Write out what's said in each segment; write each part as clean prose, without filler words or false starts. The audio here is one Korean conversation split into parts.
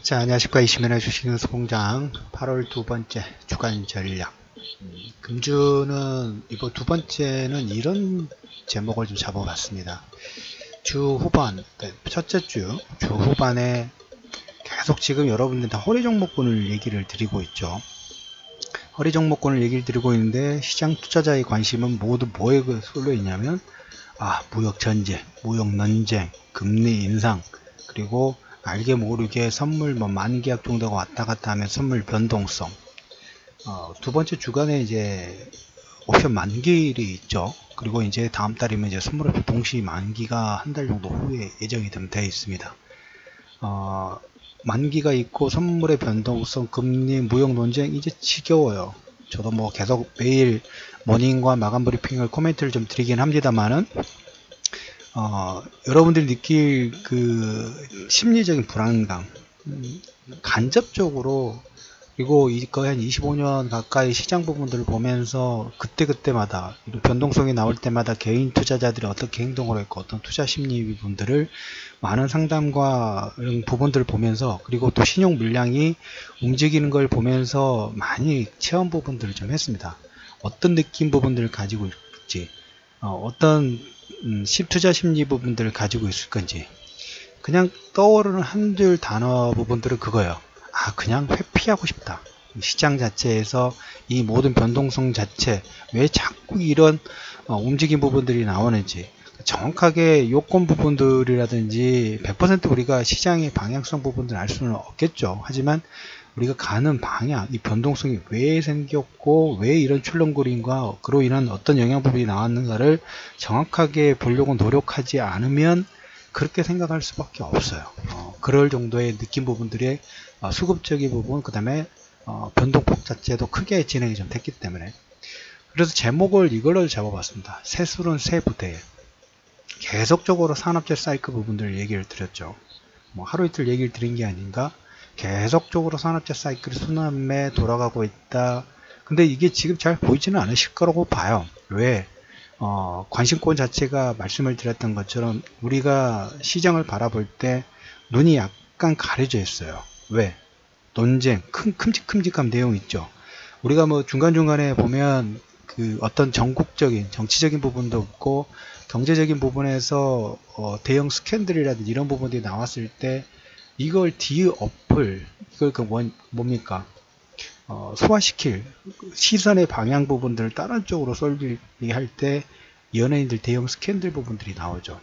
자, 안녕하십니까. 이시면의 주식뉴스공장 8월 두 번째 주간 전략. 금주는 이번 두 번째는 이런 제목을 좀 잡아봤습니다. 주 후반, 첫째 주 후반에 계속 지금 여러분들 다 허리 종목군을 얘기를 드리고 있죠. 허리 종목군을 얘기를 드리고 있는데 시장 투자자의 관심은 모두 뭐에 쏠려 있냐면 무역 전쟁, 무역 논쟁, 금리 인상, 그리고 알게 모르게 선물 만기약 정도가 왔다 갔다 하면 선물 변동성. 두 번째 주간에 이제 옵션 만기일이 있죠. 그리고 이제 다음 달이면 이제 선물옵션 동시 만기가 한 달 정도 후에 예정이 되어 있습니다. 만기가 있고 선물의 변동성, 금리, 무역 논쟁 이제 지겨워요. 저도 뭐 계속 매일 모닝과 마감 브리핑을 코멘트를 좀 드리긴 합니다만은 여러분들이 느낄 그 심리적인 불안감, 간접적으로, 그리고 거의 한 25년 가까이 시장 부분들을 보면서 그때마다 변동성이 나올 때마다 개인 투자자들이 어떻게 행동을 했고 어떤 투자 심리 부분들을 많은 상담과 이런 부분들을 보면서, 그리고 또 신용 물량이 움직이는 걸 보면서 많이 체험 부분들을 좀 했습니다. 어떤 느낌 부분들을 가지고 있지, 어떤 투자 심리 부분들을 가지고 있을 건지. 그냥 떠오르는 한둘 단어 부분들은 그거예요. 그냥 회피하고 싶다. 시장 자체에서 이 모든 변동성 자체, 왜 자꾸 이런 움직임 부분들이 나오는지, 정확하게 요건 부분들이라든지 100% 우리가 시장의 방향성 부분들을 알 수는 없겠죠. 하지만 우리가 가는 방향, 이 변동성이 왜 생겼고 왜 이런 출렁거림과 그로 인한 어떤 영향 부분이 나왔는가를 정확하게 보려고 노력하지 않으면 그렇게 생각할 수밖에 없어요. 그럴 정도의 느낌 부분들의 수급적인 부분, 그 다음에 변동폭 자체도 크게 진행이 좀 됐기 때문에, 그래서 제목을 이걸로 잡아봤습니다. 새술은 새 부대에. 계속적으로 산업재 사이클 부분들을 얘기를 드렸죠. 뭐 하루 이틀 얘기를 드린 게 아닌가. 계속적으로 산업재 사이클이 순환에 돌아가고 있다. 근데 이게 지금 잘 보이지는 않으실 거라고 봐요. 왜? 관심권 자체가 말씀을 드렸던 것처럼 우리가 시장을 바라볼 때 눈이 약간 가려져 있어요. 왜? 논쟁, 큼직큼직한 내용 있죠. 우리가 뭐 중간중간에 보면 그 어떤 전국적인 정치적인 부분도 없고 경제적인 부분에서 대형 스캔들이라든지 이런 부분들이 나왔을 때 이걸 디어플, 이걸 뭡니까? 소화시킬 시선의 방향 부분들을 다른 쪽으로 쏠리게 할 때 연예인들 대형 스캔들 부분들이 나오죠.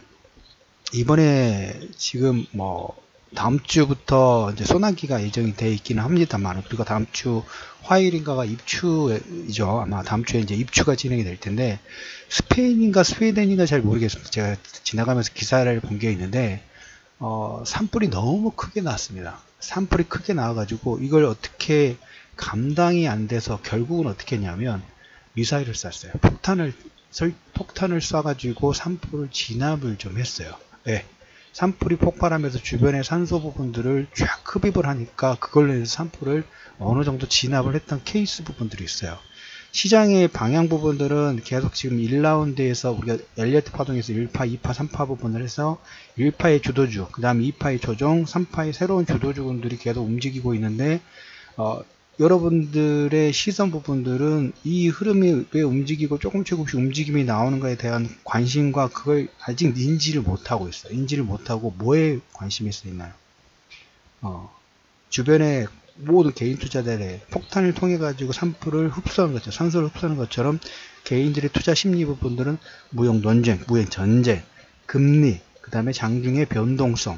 이번에 지금 다음 주부터 이제 소나기가 예정이 되어 있기는 합니다만, 그리고 다음 주 화요일인가가 입추이죠. 아마 다음 주에 이제 입추가 진행이 될 텐데, 스페인인가 스웨덴인가 잘 모르겠습니다. 제가 지나가면서 기사를 본 게 있는데, 산불이 너무 크게 났습니다. 산불이 크게 나와가지고 이걸 어떻게 감당이 안 돼서 결국은 어떻게 했냐면 미사일을 쐈어요. 폭탄을 쏴가지고 산불을 진압을 좀 했어요. 네. 산불이 폭발하면서 주변의 산소 부분들을 쫙 흡입을 하니까 그걸로 인해서 산불을 어느 정도 진압을 했던 케이스 부분들이 있어요. 시장의 방향 부분들은 계속 지금 1라운드에서 우리가 엘리어트 파동에서 1파, 2파, 3파 부분을 해서 1파의 주도주, 그 다음 2파의 조정, 3파의 새로운 주도주분들이 계속 움직이고 있는데, 여러분들의 시선 부분들은 이 흐름이 왜 움직이고 조금씩 움직임이 나오는가에 대한 관심과 그걸 아직 인지를 못하고 있어요. 인지를 못하고 뭐에 관심이 있나요? 주변에 모든 개인 투자자들의 폭탄을 통해 가지고 산불을 흡수하는 것처럼, 산소를 흡수하는 것처럼 개인들의 투자 심리 부분들은 무역 논쟁, 무역 전쟁, 금리, 그 다음에 장중의 변동성,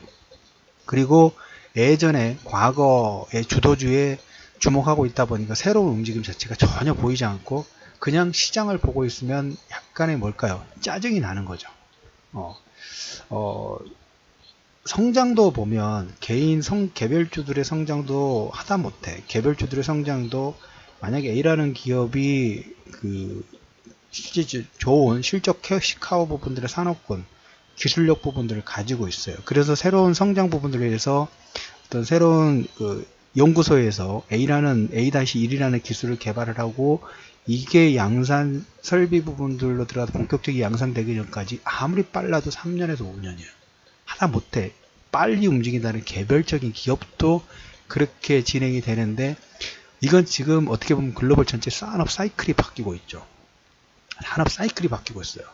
그리고 예전에 과거의 주도주에 주목하고 있다 보니까 새로운 움직임 자체가 전혀 보이지 않고 그냥 시장을 보고 있으면 약간의 짜증이 나는 거죠. 성장도 보면 개별주들의 성장도 하다못해 개별주들의 성장도 만약에 A라는 기업이 좋은 실적 캐시카우 부분들의 산업군, 기술력 부분들을 가지고 있어요. 그래서 새로운 성장 부분들에 의해서 어떤 새로운 연구소에서 A-1이라는 기술을 개발을 하고 이게 양산 설비 부분들로 들어가서 본격적인 양산되기 전까지 아무리 빨라도 3년에서 5년이에요. 하다못해 빨리 움직인다는 개별적인 기업도 그렇게 진행이 되는데 이건 지금 어떻게 보면 글로벌 전체 산업 사이클이 바뀌고 있죠. 산업 사이클이 바뀌고 있어요.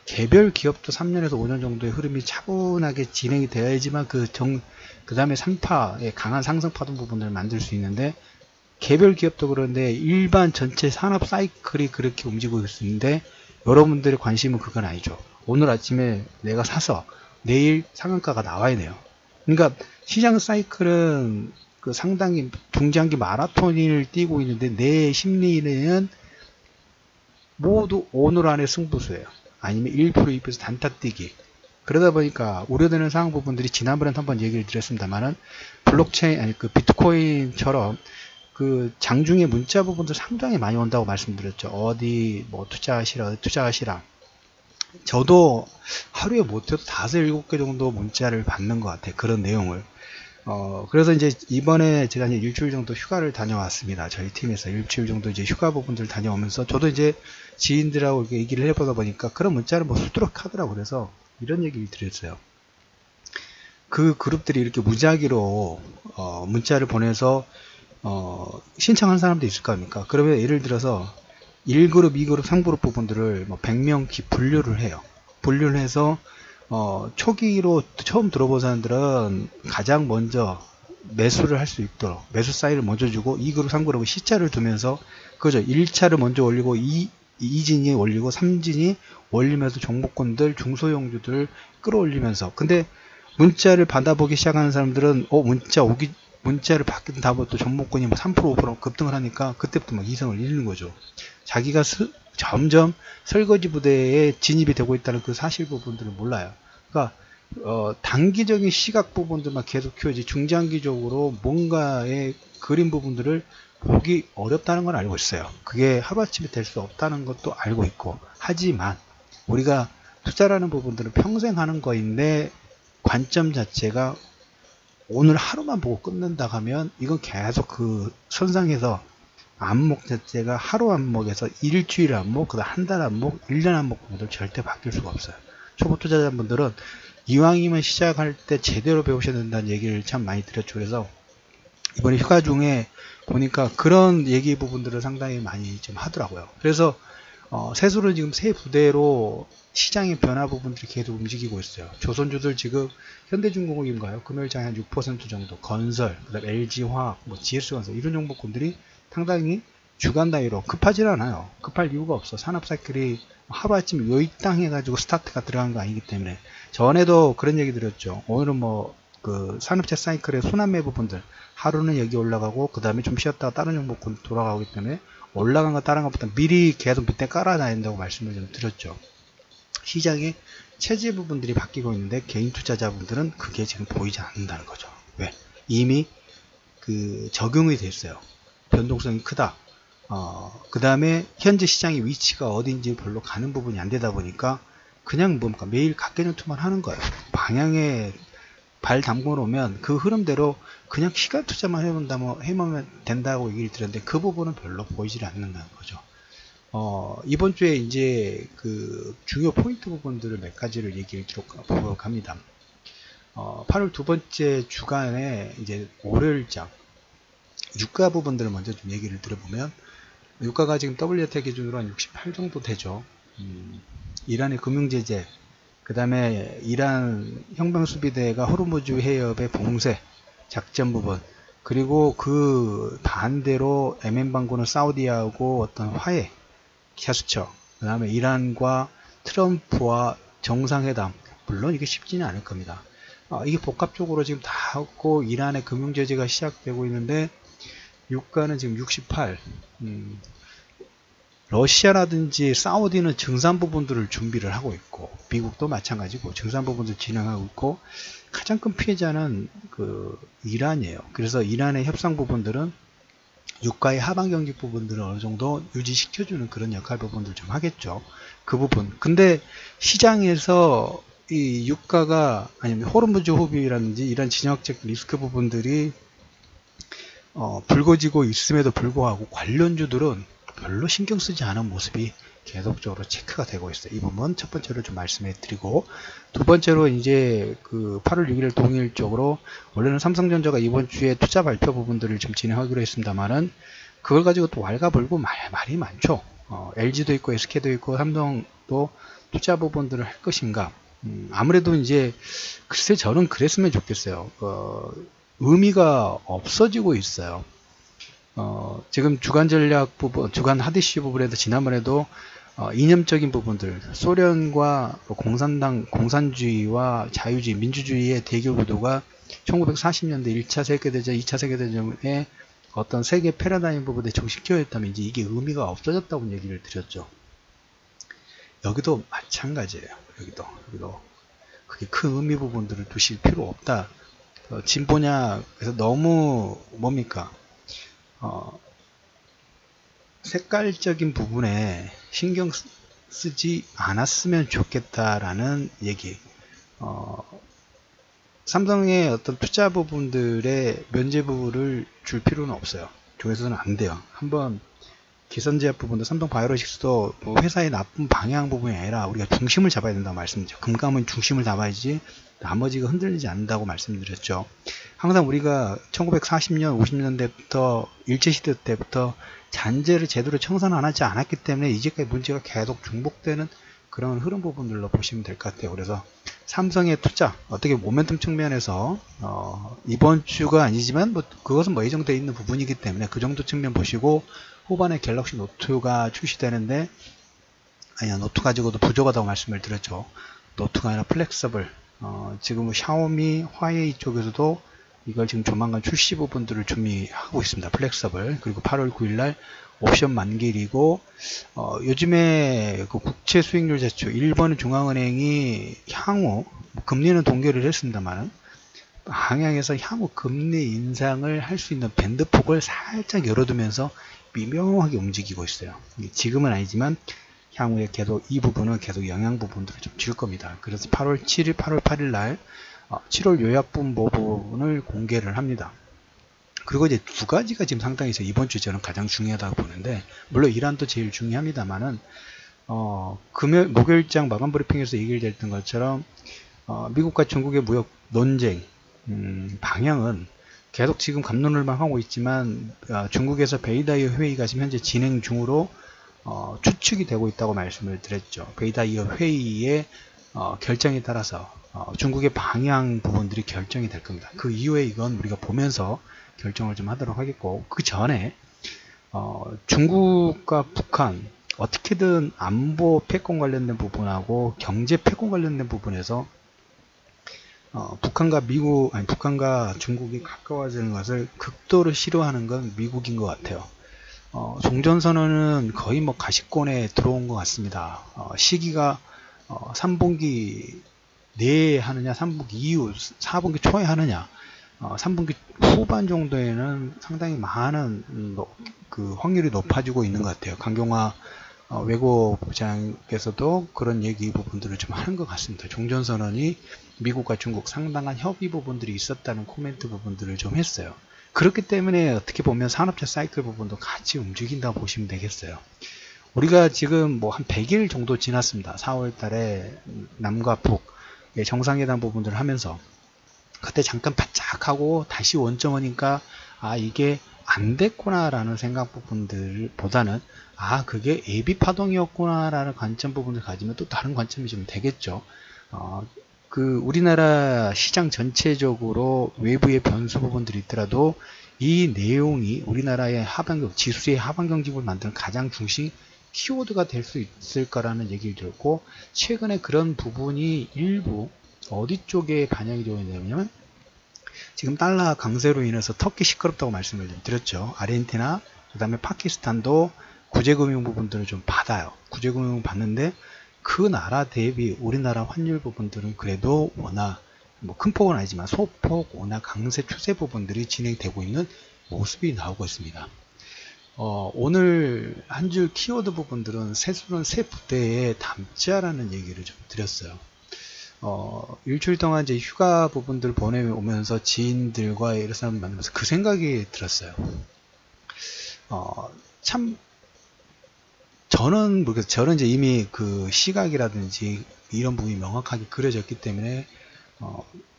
개별 기업도 3년에서 5년 정도의 흐름이 차분하게 진행이 되어야지만 그 다음에 상파의 강한 상승파동 부분을 만들 수 있는데 개별 기업도 그런데 일반 전체 산업 사이클이 그렇게 움직이고 있는데 여러분들의 관심은 그건 아니죠. 오늘 아침에 내가 사서 내일 상한가가 나와야 돼요. 그러니까 시장 사이클은 그 상당히 중장기 마라톤을 뛰고 있는데 내 심리는 모두 오늘 안에 승부수예요. 아니면 1% 2% 단타 뛰기. 그러다 보니까 우려되는 상황 부분들이 지난번에 한번 얘기를 드렸습니다만은 블록체인 아니 그 비트코인처럼 그 장중에 문자 부분도 상당히 많이 온다고 말씀드렸죠. 어디 뭐 투자하시라 어디 투자하시라. 저도 하루에 못해도 5, 7개 정도 문자를 받는 것 같아요. 그런 내용을. 그래서 이제 이번에 제가 이제 일주일 정도 휴가를 다녀왔습니다. 저희 팀에서 일주일 정도 이제 휴가 부분들 다녀오면서 저도 이제 지인들하고 이렇게 얘기를 해보다 보니까 그런 문자를 뭐 수두룩 하더라고. 그래서 이런 얘기를 드렸어요. 그 그룹들이 이렇게 무작위로 문자를 보내서 신청한 사람도 있을 거 아닙니까? 그러면 예를 들어서 1그룹, 2그룹, 3그룹 부분들을 뭐 100명 분류를 해요. 분류를 해서 초기로 처음 들어본 사람들은 가장 먼저 매수를 할 수 있도록 매수 사인을 먼저 주고 2그룹, 3그룹은 C자를 두면서 그죠. 1차를 먼저 올리고 2진이 올리고 3진이 올리면서 종목군들, 중소형주들 끌어올리면서 근데 문자를 받아보기 시작하는 사람들은 문자를 받긴 다음부터 종목군이 뭐 3%, 5% 급등을 하니까 그때부터 막 이성을 잃는 거죠. 자기가 점점 설거지 부대에 진입이 되고 있다는 그 사실 부분들을 몰라요. 그러니까 단기적인 시각 부분들만 계속 키워지 중장기적으로 뭔가의 그림 부분들을 보기 어렵다는 건 알고 있어요. 그게 하루아침에 될 수 없다는 것도 알고 있고 하지만 우리가 투자라는 부분들은 평생 하는 거인데 관점 자체가 오늘 하루만 보고 끝낸다 하면 이건 계속 그 선상에서 안목 자체가 하루 안목에서 일주일 안목, 그다음 한 달 안목, 1년 안목들 절대 바뀔 수가 없어요. 초보 투자자분들은 이왕이면 시작할 때 제대로 배우셔야 된다는 얘기를 참 많이 드렸죠. 그래서 이번에 휴가 중에 보니까 그런 얘기 부분들을 상당히 많이 좀 하더라고요. 그래서 세수를 지금 세 부대로 시장의 변화 부분들이 계속 움직이고 있어요. 조선주들 지금 현대중공업인가요? 금요일장에 한 6% 정도, 건설, 그다음 LG화학, 뭐 GS건설 이런 종목군들이 상당히 주간 단위로 급하지 않아요. 급할 이유가 없어. 산업 사이클이 하루아침 요익당 해가지고 스타트가 들어간 거 아니기 때문에. 전에도 그런 얘기 드렸죠. 오늘은 뭐 그 산업재 사이클의 순환매 부분들 하루는 여기 올라가고 그 다음에 좀 쉬었다가 다른 종목군 돌아가기 때문에 올라간 거 다른 것보다 미리 계속 밑에 깔아놔야 된다고 말씀을 좀 드렸죠. 시장의 체제 부분들이 바뀌고 있는데 개인 투자자분들은 그게 지금 보이지 않는다는 거죠. 왜? 이미 그 적용이 됐어요. 변동성이 크다. 그 다음에 현재 시장의 위치가 어딘지 별로 가는 부분이 안 되다 보니까 그냥 뭡니까 매일 각개년 투만 하는 거예요. 방향에 발 담궈 놓으면 그 흐름대로 그냥 시간 투자만 해보면 된다고 얘기를 드렸는데 그 부분은 별로 보이질 않는다는 거죠. 이번 주에 이제 그 중요 포인트 부분들을 몇 가지를 얘기를 들어보도록 합니다. 8월 두 번째 주간에 이제 월요일장 유가 부분들을 먼저 좀 얘기를 들어보면 유가가 지금 WTI 기준으로 한 68 정도 되죠. 이란의 금융제재, 그 다음에 이란 형병수비대가 호르무즈 해협의 봉쇄 작전 부분, 그리고 그 반대로 MN방구는 사우디하고 어떤 화해 캐스처, 그 다음에 이란과 트럼프와 정상회담, 물론 이게 쉽지는 않을 겁니다. 이게 복합적으로 지금 다 하고 이란의 금융제재가 시작되고 있는데 유가는 지금 68. 러시아라든지 사우디는 증산 부분들을 준비를 하고 있고 미국도 마찬가지고 증산 부분들 진행하고 있고 가장 큰 피해자는 그 이란이에요. 그래서 이란의 협상 부분들은 유가의 하방 경직 부분들을 어느 정도 유지시켜주는 그런 역할 부분들 좀 하겠죠. 그 부분. 근데 시장에서 이 유가가 아니면 호르무즈 호비라든지 이런 진영적 리스크 부분들이 불거지고 있음에도 불구하고 관련주들은 별로 신경 쓰지 않은 모습이 계속적으로 체크가 되고 있어요. 이 부분 첫 번째로 좀 말씀해 드리고, 두 번째로 이제 그 8월 6일 동일적으로 원래는 삼성전자가 이번 주에 투자 발표 부분들을 좀 진행하기로 했습니다만은 그걸 가지고 또 왈가불고 말이 많죠. LG도 있고 SK도 있고 삼성도 투자 부분들을 할 것인가. 아무래도 이제 글쎄 저는 그랬으면 좋겠어요. 의미가 없어지고 있어요. 지금 주간 전략 부분, 주간 하드시 부분에도 지난번에도 이념적인 부분들, 소련과 공산당, 공산주의와 자유주의, 민주주의의 대결 구도가 1940년대 1차 세계대전, 2차 세계대전에 어떤 세계 패러다임 부분에 종식되었다면 이제 이게 의미가 없어졌다고 얘기를 드렸죠. 여기도 마찬가지예요. 여기도 그게 큰 의미 부분들을 두실 필요 없다. 진보냐, 그래서 너무 뭡니까? 색깔적인 부분에 신경 쓰지 않았으면 좋겠다라는 얘기. 삼성의 어떤 투자 부분들의 면제부를 줄 필요는 없어요. 조회수는 안 돼요. 한번 기선제압 부분도 삼성 바이오로직스도 뭐 회사의 나쁜 방향 부분이 아니라 우리가 중심을 잡아야 된다고 말씀드렸죠. 금감은 중심을 잡아야지 나머지가 흔들리지 않는다고 말씀드렸죠. 항상 우리가 1940년, 50년대부터 일제시대 때부터 잔재를 제대로 청산 안 하지 않았기 때문에 이제까지 문제가 계속 중복되는 그런 흐름 부분들로 보시면 될 것 같아요. 그래서 삼성의 투자, 어떻게 모멘텀 측면에서 이번 주가 아니지만 뭐 그것은 뭐 예정되어 있는 부분이기 때문에 그 정도 측면 보시고 후반에 갤럭시 노트가 출시되는데 아니야, 노트 가지고도 부족하다고 말씀을 드렸죠. 노트가 아니라 플렉서블, 지금 샤오미, 화웨이 쪽에서도 이걸 지금 조만간 출시 부분들을 준비하고 있습니다. 플렉서블. 그리고 8월 9일날 옵션 만기일이고, 요즘에 그 국채 수익률 제출, 일본 중앙은행이 향후, 금리는 동결을 했습니다만, 방향에서 향후 금리 인상을 할 수 있는 밴드폭을 살짝 열어두면서 미묘하게 움직이고 있어요. 지금은 아니지만, 향후에 계속 이 부분은 계속 영향 부분들을 좀 줄 겁니다. 그래서 8월 7일, 8월 8일 날 7월 요약분 부분을 공개를 합니다. 그리고 이제 두 가지가 지금 상당히 이번 주 저는 가장 중요하다고 보는데, 물론 이란도 제일 중요합니다만은 목요일장 마감 브리핑에서 얘기를 됐던 것처럼 미국과 중국의 무역 논쟁 방향은 계속 지금 갑론을만 하고 있지만 중국에서 베이다이어 회의가 지금 현재 진행 중으로 추측이 되고 있다고 말씀을 드렸죠. 베이다이어 회의의 결정에 따라서 중국의 방향 부분들이 결정이 될 겁니다. 그 이후에 이건 우리가 보면서 결정을 좀 하도록 하겠고, 그 전에 중국과 북한 어떻게든 안보 패권 관련된 부분하고 경제 패권 관련된 부분에서 북한과 중국이 가까워지는 것을 극도로 싫어하는 건 미국인 것 같아요. 종전선언은 거의 뭐 가시권에 들어온 것 같습니다. 시기가 3분기 내에 하느냐, 3분기 이후, 4분기 초에 하느냐, 3분기 후반 정도에는 상당히 많은 그 확률이 높아지고 있는 것 같아요. 강경화 외교부장께서도 그런 얘기 부분들을 좀 하는 것 같습니다. 종전선언이 미국과 중국 상당한 협의 부분들이 있었다는 코멘트 부분들을 좀 했어요. 그렇기 때문에 어떻게 보면 산업재 사이클 부분도 같이 움직인다고 보시면 되겠어요. 우리가 지금 뭐 한 100일 정도 지났습니다. 4월 달에 남과 북 정상회담 부분들을 하면서 그때 잠깐 바짝하고 다시 원점이니까 이게 안 됐구나 라는 생각 부분들보다는 그게 예비 파동이었구나 라는 관점 부분을 가지면 또 다른 관점이 좀 되겠죠. 우리나라 시장 전체적으로 외부의 변수 부분들이 있더라도 이 내용이 우리나라의 지수의 하방 경직을 만드는 가장 중심 키워드가 될 수 있을 거라는 얘기를 들었고, 최근에 그런 부분이 일부 어디 쪽에 반영이 되어 있냐면, 지금 달러 강세로 인해서 터키 시끄럽다고 말씀을 드렸죠. 아르헨티나, 그 다음에 파키스탄도 구제금융 부분들을 좀 받아요. 구제금융 받는데 그 나라 대비 우리나라 환율 부분들은 그래도 워낙 뭐 큰 폭은 아니지만 소폭 워낙 강세 추세 부분들이 진행되고 있는 모습이 나오고 있습니다. 오늘 한 줄 키워드 부분들은 세수는 새 부대에 담자라는 얘기를 좀 드렸어요. 일주일 동안 이제 휴가 부분들 보내오면서 지인들과 여러 사람 만나면서 그 생각이 들었어요. 참 저는 모르겠어요. 저는 이제 이미 그 시각이라든지 이런 부분이 명확하게 그려졌기 때문에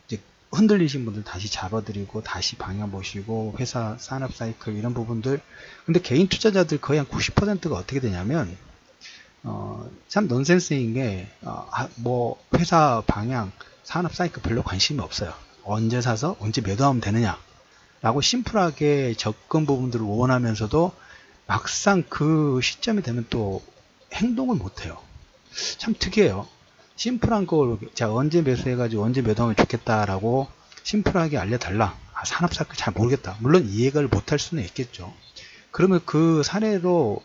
이제 흔들리신 분들 다시 잡아드리고 다시 방향 보시고 회사 산업 사이클 이런 부분들. 근데 개인 투자자들 거의 한 90%가 어떻게 되냐면 참 논센스인 게 뭐 회사 방향 산업 사이클 별로 관심이 없어요. 언제 사서 언제 매도하면 되느냐 라고 심플하게 접근 부분들을 원하면서도 막상 그 시점이 되면 또 행동을 못해요. 참 특이해요. 심플한 걸 자 언제 매수해가지고 언제 매도하면 좋겠다라고 심플하게 알려달라. 산업사클 잘 모르겠다. 물론 이해를 못할 수는 있겠죠. 그러면 그 사례로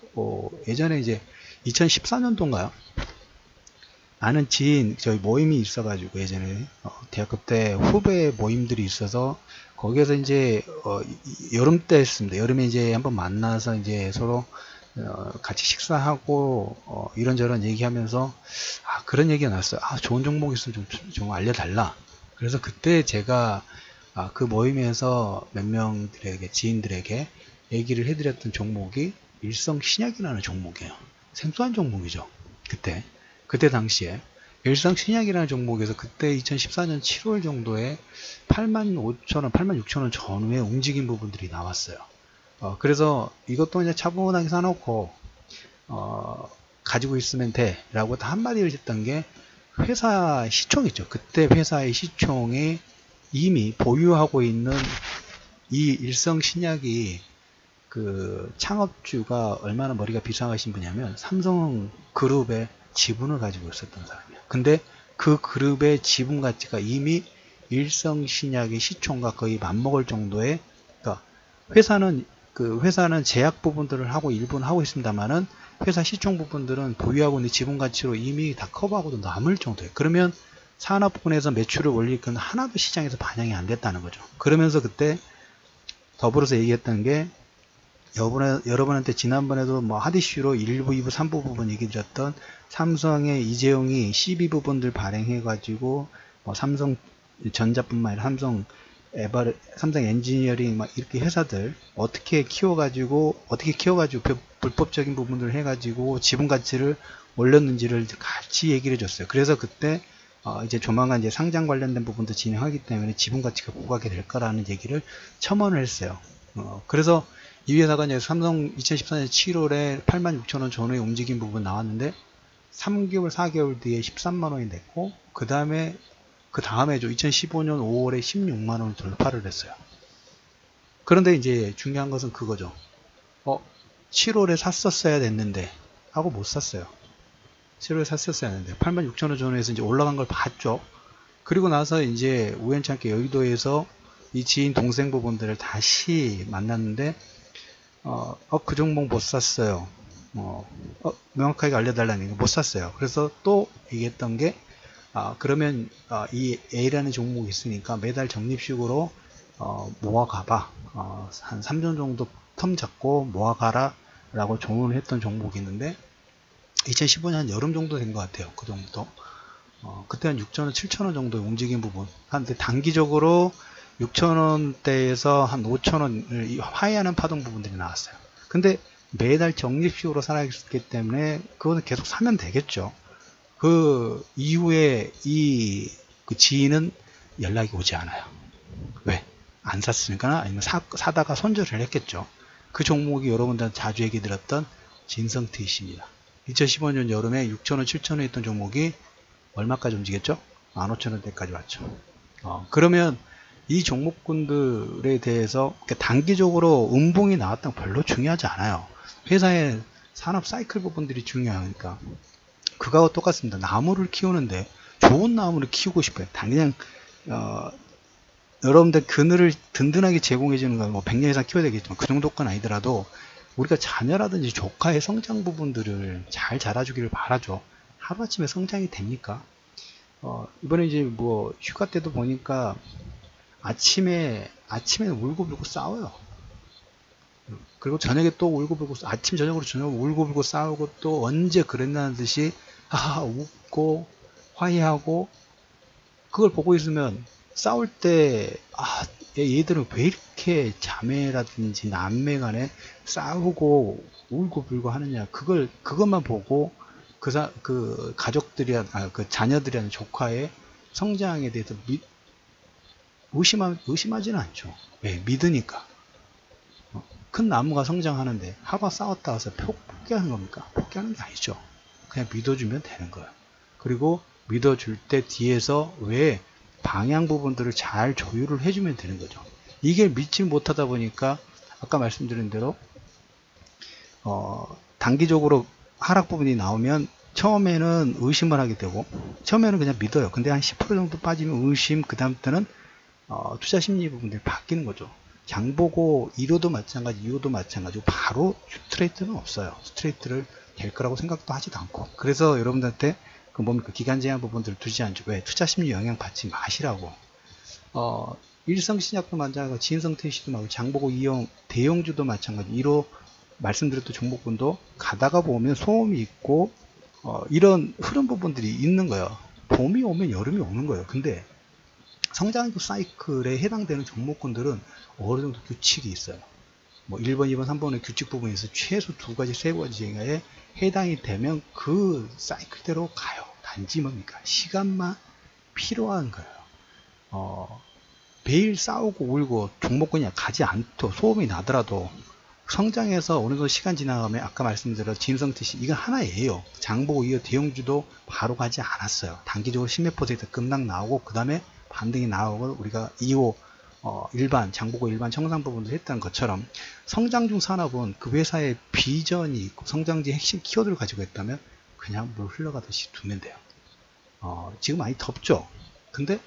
예전에 이제 2014년도인가요? 아는 지인 저희 모임이 있어가지고 예전에 대학교 때 후배 모임들이 있어서 거기에서 이제 여름 때 했습니다. 여름에 이제 한번 만나서 이제 서로 같이 식사하고 이런저런 얘기하면서 그런 얘기가 나왔어요. 좋은 종목 있으면 좀 알려달라. 그래서 그때 제가 그 모임에서 몇 명들에게 지인들에게 얘기를 해드렸던 종목이 일성신약이라는 종목이에요. 생소한 종목이죠. 그때 당시에 일성신약이라는 종목에서 그때 2014년 7월 정도에 85,000원, 86,000원 전후에 움직인 부분들이 나왔어요. 그래서 이것도 이제 차분하게 사놓고 가지고 있으면 돼 라고 한마디를 했던 게 회사 시총이죠. 그때 회사의 시총이 이미 보유하고 있는 이 일성신약이 그 창업주가 얼마나 머리가 비상하신 분이냐면 삼성그룹의 지분을 가지고 있었던 사람이에요. 근데 그 그룹의 지분 가치가 이미 일성신약의 시총과 거의 맞먹을 정도의, 그러니까 회사는 제약 부분들을 하고 일부는 하고 있습니다만은 회사 시총 부분들은 보유하고 있는 지분 가치로 이미 다 커버하고도 남을 정도예요. 그러면 산업군에서 매출을 올릴 건 하나도 시장에서 반영이 안 됐다는 거죠. 그러면서 그때 더불어서 얘기했던 게 여러분한테 지난번에도 뭐 핫이슈로 1부, 2부, 3부 부분 얘기 드렸던 삼성의 이재용이 12부분들 발행해가지고 뭐 삼성전자뿐만 아니라 삼성 엔지니어링 막 이렇게 회사들 어떻게 키워가지고 불법적인 부분들을 해가지고 지분 가치를 올렸는지를 같이 얘기를 해줬어요. 그래서 그때 이제 조만간 이제 상장 관련된 부분도 진행하기 때문에 지분 가치가 부각이 될 거라는 얘기를 첨언을 했어요. 그래서 이 회사가 이제 삼성 2014년 7월에 86,000원 전후에 움직인 부분 나왔는데 3개월, 4개월 뒤에 13만원이 됐고 그 다음에 2015년 5월에 16만원을 돌파를 했어요. 그런데 이제 중요한 것은 그거죠. 7월에 샀었어야 됐는데 하고 못 샀어요. 7월에 샀었어야 했는데 86,000원 전후에서 이제 올라간 걸 봤죠. 그리고 나서 이제 우연찮게 여의도에서 이 지인 동생 부분들을 다시 만났는데 그 종목 못 샀어요. 명확하게 알려달라는 거 못 샀어요. 그래서 또 얘기했던 게 그러면 이 A라는 종목이 있으니까 매달 적립식으로 모아가봐. 한 3년 정도 텀 잡고 모아가라 라고 조언을 했던 종목이 있는데 2015년 여름 정도 된 것 같아요. 그 정도. 그때 한 6,000원, 7,000원 정도 움직인 부분. 한데 단기적으로 6,000원대에서 한 5,000원을 하회하는 파동 부분들이 나왔어요. 근데 매달 적립식으로 살아있기 때문에 그거는 계속 사면 되겠죠. 그 이후에 그 지인은 연락이 오지 않아요. 왜? 안 샀으니까 아니면 사다가 손절을 했겠죠. 그 종목이 여러분들한테 자주 얘기 들었던 진성트윗입니다. 2015년 여름에 6,000원, 7,000원 했던 종목이 얼마까지 움직였죠? 15,000원대까지 왔죠. 그러면 이 종목군들에 대해서 단기적으로 음봉이 나왔던 거 별로 중요하지 않아요. 회사의 산업 사이클 부분들이 중요하니까. 그거하고 똑같습니다. 나무를 키우는데 좋은 나무를 키우고 싶어요. 그냥 여러분들 그늘을 든든하게 제공해 주는 건 뭐 100년 이상 키워야 되겠지만 그 정도까지는 아니더라도 우리가 자녀라든지 조카의 성장 부분들을 잘 자라주기를 바라죠. 하루아침에 성장이 됩니까? 이번에 이제 뭐 휴가 때도 보니까 아침에 울고불고 싸워요. 그리고 저녁에 또 울고불고 아침 저녁으로 울고불고 싸우고 또 언제 그랬나는 듯이 웃고 화해하고 그걸 보고 있으면 싸울 때 얘들은 왜 이렇게 자매라든지 남매 간에 싸우고 울고 불고 하느냐. 그것만 보고 그 가족들이야, 그 자녀들이나 조카의 성장에 대해서 의심하지는 않죠. 왜? 믿으니까. 큰 나무가 성장하는데 하고 싸웠다 와서 포기하는 겁니까? 포기하는 게 아니죠. 그냥 믿어주면 되는 거예요. 그리고 믿어줄 때 뒤에서 왜 방향 부분들을 잘 조율을 해주면 되는 거죠. 이게 믿지 못하다 보니까 아까 말씀드린 대로 단기적으로 하락 부분이 나오면 처음에는 의심을 하게 되고 처음에는 그냥 믿어요. 근데 한 10% 정도 빠지면 의심, 그 다음부터는 투자 심리 부분들이 바뀌는 거죠. 장보고 1호도 마찬가지, 2호도 마찬가지고 바로 스트레이트는 없어요. 스트레이트를 될 거라고 생각도 하지도 않고. 그래서 여러분들한테 그 뭡니까? 기간 제한 부분들을 두지 않죠. 왜? 투자 심리 영향 받지 마시라고. 일성신약도 마찬가지고 진성퇴시도 마찬가지고 장보고 2용 대용주도 마찬가지. 1호 말씀드렸던 종목군도 가다가 보면 소음이 있고 이런 흐름 부분들이 있는 거예요. 봄이 오면 여름이 오는 거예요. 근데 성장주 사이클에 해당되는 종목군들은 어느 정도 규칙이 있어요. 뭐 1번, 2번, 3번의 규칙 부분에서 최소 2가지, 3가지에 해당이 되면 그 사이클대로 가요. 단지 뭡니까? 시간만 필요한 거예요. 매일 싸우고 울고 종목군이 가지 않고 소음이 나더라도 성장해서 어느 정도 시간 지나가면 아까 말씀드린 진성TC 이건 하나예요. 장보고 이어 대형주도 바로 가지 않았어요. 단기적으로 10몇 % 급락 나오고 그 다음에 반등이 나오고 우리가 2호 일반 장보고 일반 청산 부분도 했던 것처럼 성장 중 산업은 그 회사의 비전이 있고 성장지 핵심 키워드를 가지고 있다면 그냥 물 흘러가듯이 두면 돼요. 지금 많이 덥죠. 근데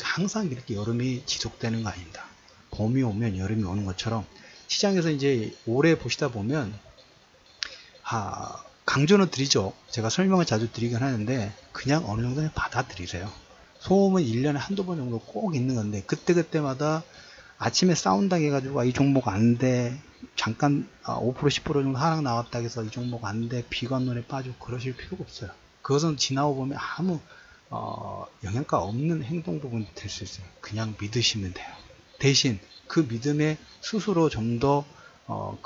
항상 이렇게 여름이 지속되는 거 아닙니다. 봄이 오면 여름이 오는 것처럼 시장에서 이제 오래 보시다 보면 강조는 드리죠. 제가 설명을 자주 드리긴 하는데 그냥 어느 정도는 받아들이세요. 소음은 1년에 한두 번 정도 꼭 있는 건데 그때마다 아침에 싸운다 해가지고 이 종목 안 돼, 잠깐 5% 10% 정도 하락 나왔다 해서 이 종목 안 돼, 비관론에 빠지고 그러실 필요가 없어요. 그것은 지나고 보면 아무 영향가 없는 행동 부분이 될 수 있어요. 그냥 믿으시면 돼요. 대신 그 믿음에 스스로 좀 더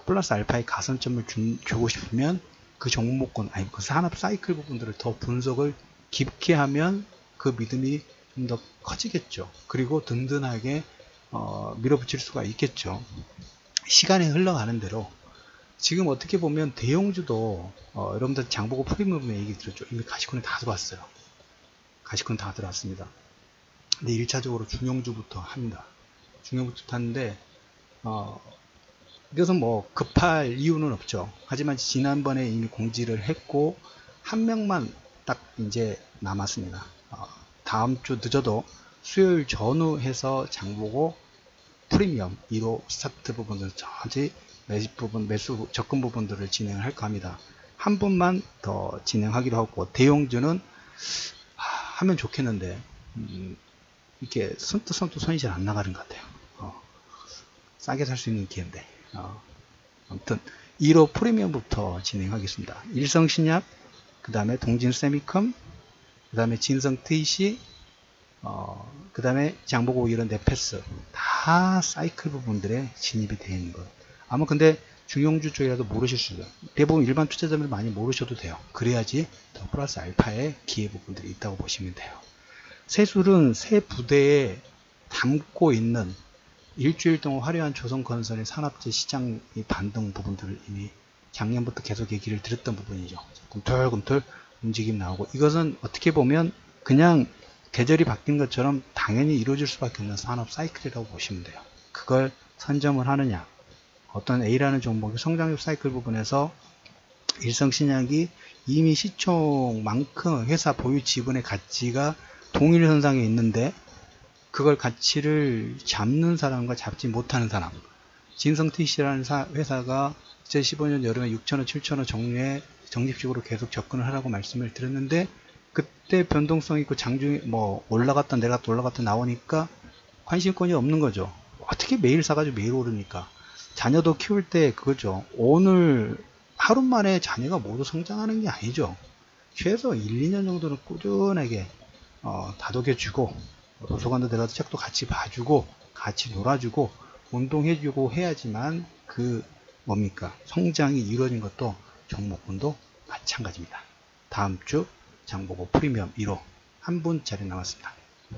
플러스 알파의 가산점을 주고 싶으면 그 종목군, 그 산업 사이클 부분들을 더 분석을 깊게 하면 그 믿음이 좀 더 커지겠죠. 그리고 든든하게 밀어붙일 수가 있겠죠. 시간이 흘러가는 대로 지금 어떻게 보면 대형주도 여러분들 장보고 프리미엄 얘기 들었죠. 이미 가시권에 다 들어왔어요. 가시권 다 들어왔습니다. 근데 1차적으로 중형주부터 합니다. 중형주부터 하는데 이것은 뭐 급할 이유는 없죠. 하지만 지난번에 이미 공지를 했고 한 명만 딱 이제 남았습니다. 다음 주 늦어도 수요일 전후 해서 장보고 프리미엄 1호 스타트 부분을 전체 매수 접근 부분들을 진행을 할까 합니다. 한 분만 더 진행하기로 하고 대용주는 하면 좋겠는데 이렇게 선뜻 손이 잘 안 나가는 것 같아요. 싸게 살 수 있는 기회인데 아무튼 1호 프리미엄부터 진행하겠습니다. 일성신약, 그 다음에 동진세미컴, 그 다음에 진성TC, 그 다음에 장보고 이런 네페스 다 사이클 부분들에 진입이 되어 있는 거예요. 아마 근데 중용주 쪽이라도 모르실 수 있어요. 대부분 일반 투자자들 많이 모르셔도 돼요. 그래야지 더 플러스 알파의 기회 부분들이 있다고 보시면 돼요. 세술은 새 부대에 담고 있는 일주일 동안 화려한 조선건설의 산업재 시장 반등 부분들을 이미 작년부터 계속 얘기를 드렸던 부분이죠. 꿈틀꿈틀 움직임 나오고 이것은 어떻게 보면 그냥 계절이 바뀐 것처럼 당연히 이루어질 수밖에 없는 산업 사이클이라고 보시면 돼요. 그걸 선점을 하느냐, 어떤 A라는 종목의 성장률 사이클 부분에서 일성신약이 이미 시총만큼 회사 보유 지분의 가치가 동일선상에 있는데 그걸 가치를 잡는 사람과 잡지 못하는 사람, 진성TC라는 회사가 2015년 여름에 6,000원, 7,000원 정리에 적립식으로 계속 접근을 하라고 말씀을 드렸는데 그때 변동성 있고 장중에 뭐 올라갔다 내려갔다 올라갔다 나오니까 관심권이 없는 거죠. 어떻게 매일 사가지고 매일 오르니까. 자녀도 키울 때 그거죠. 오늘 하루 만에 자녀가 모두 성장하는 게 아니죠. 최소 1, 2년 정도는 꾸준하게 다독여주고 도서관도 내가서 책도 같이 봐주고 같이 놀아주고 운동해주고 해야지만 그 뭡니까 성장이 이루어진 것도 종목군도 마찬가지입니다. 다음 주 장보고 프리미엄 1호 한 분 자리 남았습니다.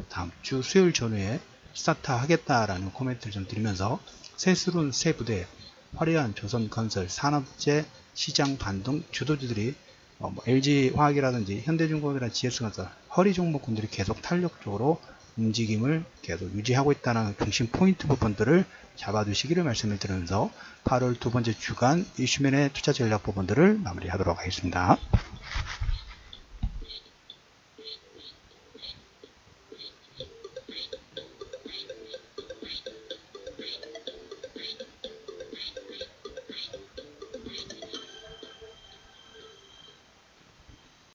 다음 주 수요일 전후에 스타트 하겠다라는 코멘트를 좀 드리면서 새스룬 새 부대 화려한 조선건설 산업재 시장 반등 주도주들이 LG화학이라든지 현대중공업이나 GS건설 허리 종목군들이 계속 탄력적으로 움직임을 계속 유지하고 있다는 중심 포인트 부분들을 잡아두시기를 말씀을 드리면서 8월 두 번째 주간 이슈면의 투자 전략 부분들을 마무리하도록 하겠습니다.